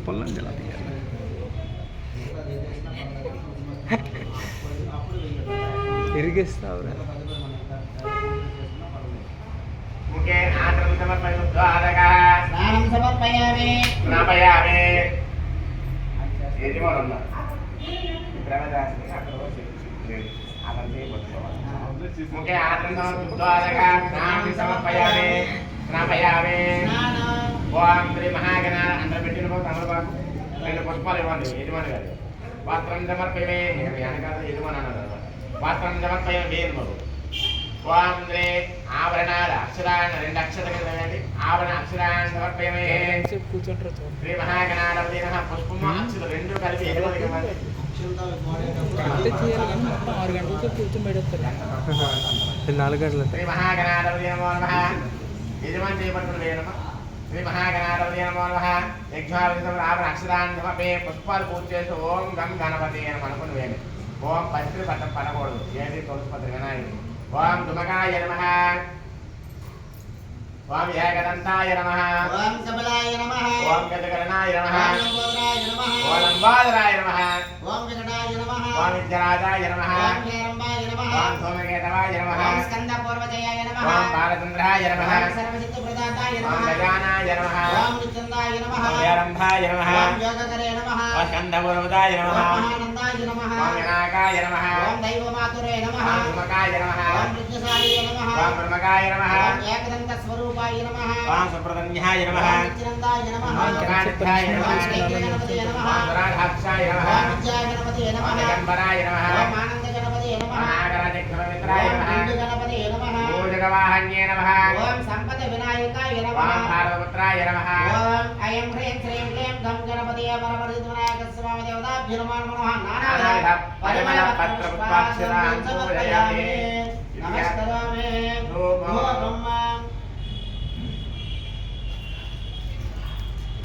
పొల్లం జలా తీయాలి. ఇరిగిస్తావురా. मुखे आचरण समर्पयामि द्वारका स्नानं समर्पयामि स्नापयामि यजमानన్న प्रवेदास्ति अकरोषि आदर्शे बोलतो मुखे आचरण समर्पयामि द्वारका स्नानं समर्पयामि स्नापयामि ओम श्री महागणा अंदर పెట్టినప్పుడు తమలపాకు రెండు పుష్పాలు ఇవ్వండి యజమాని గారు పాత్రం సమర్పయామి యానకాద యజమాని అన్నారు పాత్రం సమర్పయామి వేరు ओम श्री आभरणाद अक्षरान् రెండు అక్షతలు వేయండి ఆభరణ అక్షరాन् సమర్పయామి శ్రీ మహాగణాధిపతి నమః పుష్పము అక్షతలు రెండు కలిపి ఎదురుగా ఇవ్వండి అంటే చేయాలి కానీ మొత్తం 6 గంటలతో కూర్చొని పెడతారు 4 గంటలు శ్రీ మహాగణాధిపతి నమః యజమాని చేయబడుతున్న వేయనమ శ్రీ మహాగణాధిపతి నమః యజ్ఞావిధం ఆభరణ అక్షరాन् సమర్పయామి పుష్పాలు పూజ చేసి ఓం గం గణపతి అని అనుకుని వేయండి ఓం పత్రి పట్టం పడకూడదు ఏది తులసి పత్రి వినాయకుడు ओम दुमकाय नमः ओम एकदंताय नमः ओम सबलाय नमः ओम गजकर्णाय नमः ओम लंबोदराय नमः ओम लंबोदराय नमः ओम विकटाय नमः ओम विद्याराजाय नमः ओम हेरंबाय नमः ओम सोमकेतवाय नमः ओम स्कंदपूर्वजयाय नमः ओम बालचंद्राय नमः ओम सर्वसिद्धप्रदाताय ओम नमः गजानाय नमः ओम नित्यंदाय नमः ओम हेरंबाय नमः ओम योगकरे नमः ओम स्कंदपूर्वजाय नमः ओम महानंदाय नमः ओम विनायकाय नमः ओम दैवमातुरे नमः ओम दुमकाय नमः ओम वृद्धशालिये नमः ओम ब्रह्मकाय नमः ओम एकदन्तस्वरूपाय नमः ओम सुप्रदन्याय नमः ओम नित्यनंदाय नमः ओम गणाधिपताय नमः ओम ऐक्यगणपतये नमः ओम राधाक्षाय नमः ओम विद्यागणपतये ओम नमः दिगंबराय नमः ओम आनन्दगणपतये ओम नमः नागराजक्षमित्राय ओम नमः बिन्दुगणपतये नमः भूजगवाहन्ये नमः ओम संपदविनायकाय नमः ओम पार्वपुत्राय नमः ओम अयं ह्रीं श्रीं क्लीं गं गणपतये परमर्दितविनायकस्य स्वामदेवताभ्यो नमो नमः नानाविध परिमल पत्र पुष्पाक्षरान् पूजयामि नमस्कारं